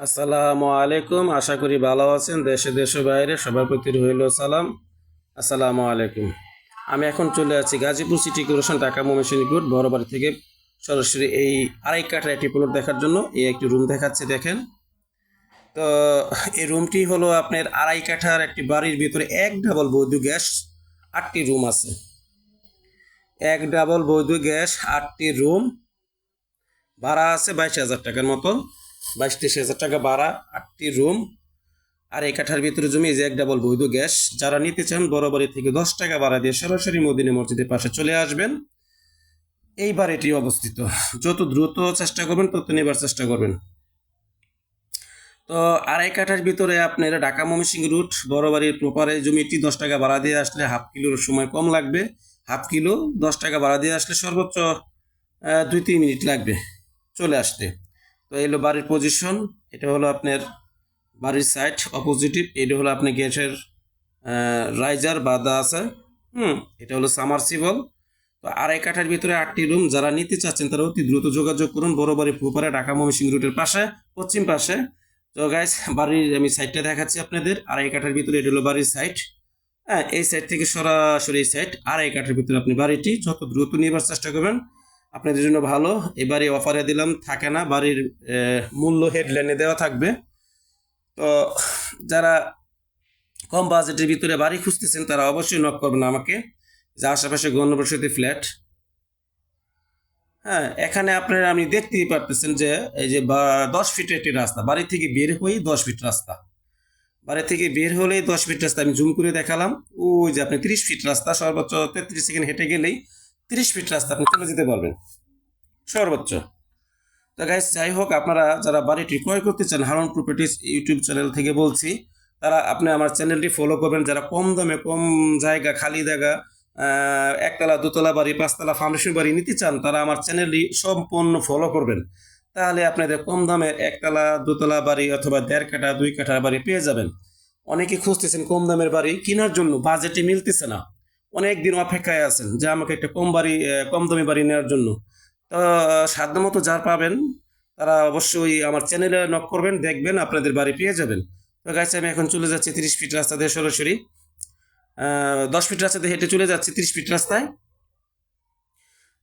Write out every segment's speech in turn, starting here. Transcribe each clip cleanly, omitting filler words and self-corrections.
আসসালামু আলাইকুম। আশা করি ভালো আছেন। দেশে বাইরে সবার প্রতি রইল সালাম। আসসালামু আলাইকুম। আমি এখন চলে আছি Gazipur city corporation Dhaka Mymensingh road Borobari থেকে সরাসরি এই আড়াই কাঠার একটি প্লট দেখার জন্য এই একটি রুম দেখাচ্ছে দেখেন। তো এই রুমটি হলো আপনার আড়াই কাঠার একটি বাড়ির ভিতরে এক ডাবল বৈধ গ্যাস 8টি রুম আছে। এক ডাবল বৈধ গ্যাস 8টি রুম, ভাড়া আছে 22,000 টাকার মতো, 22-23,000 টাকা ভাড়া, 8টি রুম আর এই কাঠার ভিতরে জমি। এই যে এক ডাবল বৈধ গ্যাস। যারা নিতে চান বরাবরই থেকে 10 টাকা ভাড়া দিয়ে সরাসরি মদিনা মসজিদের পাশে চলে আসবেন। এই বাড়িটি অবস্থিত। যত দ্রুত চেষ্টা করবেন তত নেবার চেষ্টা করবেন। তো আড়াই কাঠার ভিতরে আপনার ঢাকা ময়মনসিংহ রুট বড়বাড়ির প্রপারে জমিটি 10 টাকা ভাড়া দিয়ে আসলে হাফ কিলোর সময় কম লাগবে। হাফ কিলো 10 টাকা ভাড়া দিয়ে আসলে সর্বোচ্চ 2-3 মিনিট লাগবে চলে আসতে। তো এই হলো বাড়ির পজিশন। এটা হলো আপনার বাড়ির সাইড অপোজিটিভ। এটা হলো আপনার গ্যাসের রাইজার বাঁধা আছে। এটা হলো সামারসিবল। তো আড়াই কাঠার ভিতরে 8টি রুম। যারা নিতে চাচ্ছেন তারা অতি দ্রুত যোগাযোগ করুন বড়বাড়ি প্রপারে ঢাকা ময়মনসিংহ রুটের পাশে পশ্চিম পাশে। তো গাইস, বাড়ির আমি সাইডটা দেখাচ্ছি আপনাদের। আড়াই কাঠার ভিতরে এটা হলো বাড়ির সাইড। হ্যাঁ, এই সাইড থেকে সরাসরি এই সাইড আড়াই কাঠার ভিতরে আপনি বাড়িটি যত দ্রুত নেবার চেষ্টা করবেন আপনাদের জন্য ভালো। এবারে অফারে দিলাম, থাকে না, বাড়ির মূল্য হেডলাইনে দেওয়া থাকবে। তো যারা কম বাজেটের ভিতরে বাড়ি খুঁজতেছেন তারা অবশ্যই নক করবেন আমাকে। যে আশেপাশে গণবসতি ফ্ল্যাট। হ্যাঁ, এখানে আপনারা আপনি দেখতেই পারতেছেন যে এই যে 10 ফিটের একটি রাস্তা, বাড়ি থেকে বের হয়েই 10 ফিট রাস্তা। বাড়ি থেকে বের হলেই 10 ফিট রাস্তা। আমি জুম করে দেখালাম। ওই যে আপনি 30 ফিট রাস্তা, সর্বোচ্চ 33 সেকেন্ড হেঁটে গেলেই 30 ফিট রাস্তা আপনি চলে যেতে পারবেন সর্বোচ্চ। তো গাইস, যাই হোক, আপনারা যারা বাড়িটি ক্রয় করতে চান হারুন প্রপার্টিজ ইউটিউব চ্যানেল থেকে বলছি, তারা আপনি আমার চ্যানেলটি ফলো করবেন। যারা কম দামে কম জায়গা খালি জায়গা একতলা দোতলা বাড়ি পাঁচতলা ফাউন্ডেশন বাড়ি নিতে চান তারা আমার চ্যানেলটি সম্পূর্ণ ফলো করবেন। তাহলে আপনাদের কম দামে একতলা দোতলা বাড়ি অথবা 1.5 কাঠা 2 কাঠার বাড়ি পেয়ে যাবেন। অনেকে খুঁজতেছেন কম দামের বাড়ি কেনার জন্য, বাজেটে মিলতেছে না, অনেক দিন অপেক্ষায় আছেন যে আমাকে একটা কম দামি বাড়ি নেওয়ার জন্য। তো সাধ্যমতো যার পাবেন তারা অবশ্যই আমার চ্যানেলে নক করবেন, দেখবেন আপনাদের বাড়ি পেয়ে যাবেন। তো গাইছে আমি এখন চলে যাচ্ছি 30 ফিট রাস্তা দিয়ে সরাসরি 10 ফিট রাস্তা দিয়ে হেঁটে চলে যাচ্ছি 30 ফিট রাস্তায়।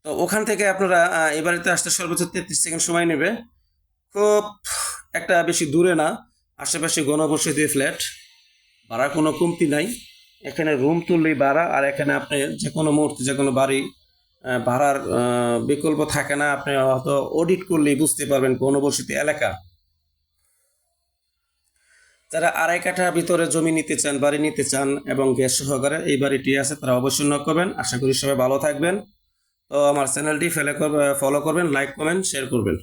তো ওখান থেকে আপনারা এই বাড়িতে আসতে সর্বোচ্চ 33 সেকেন্ড সময় নেবে। খুব একটা বেশি দূরে না, আশেপাশে ঘনবসতি ফ্ল্যাট, ভাড়া কোনো কমতি নাই। এখানে রুম তুললেই ভাড়া, আর এখানে আপনি যে কোনো মুহূর্তে যে কোনো বাড়ি ভাড়ার বিকল্প থাকে না। আপনি হয়তো অডিট করলেই বুঝতে পারবেন ঘনবসতি এলাকা। যারা আড়াই কাঠার ভিতরে জমি নিতে চান, বাড়ি নিতে চান এবং গ্যাস সহকারে এই বাড়িটি আছে তারা অবশ্যই নক করবেন। আশা করি সবাই ভালো থাকবেন। তো আমার চ্যানেলটি ফলো করবেন, লাইক কমেন্ট শেয়ার করবেন।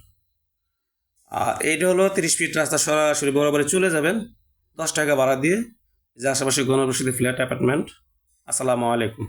আর এইটা হলো 30 ফিট রাস্তা, সরাসরি বরাবরই চলে যাবেন 10 টাকা ভাড়া দিয়ে, যে আশেপাশে ঘনবসতি ফ্ল্যাট অ্যাপার্টমেন্ট। আসসালামু আলাইকুম।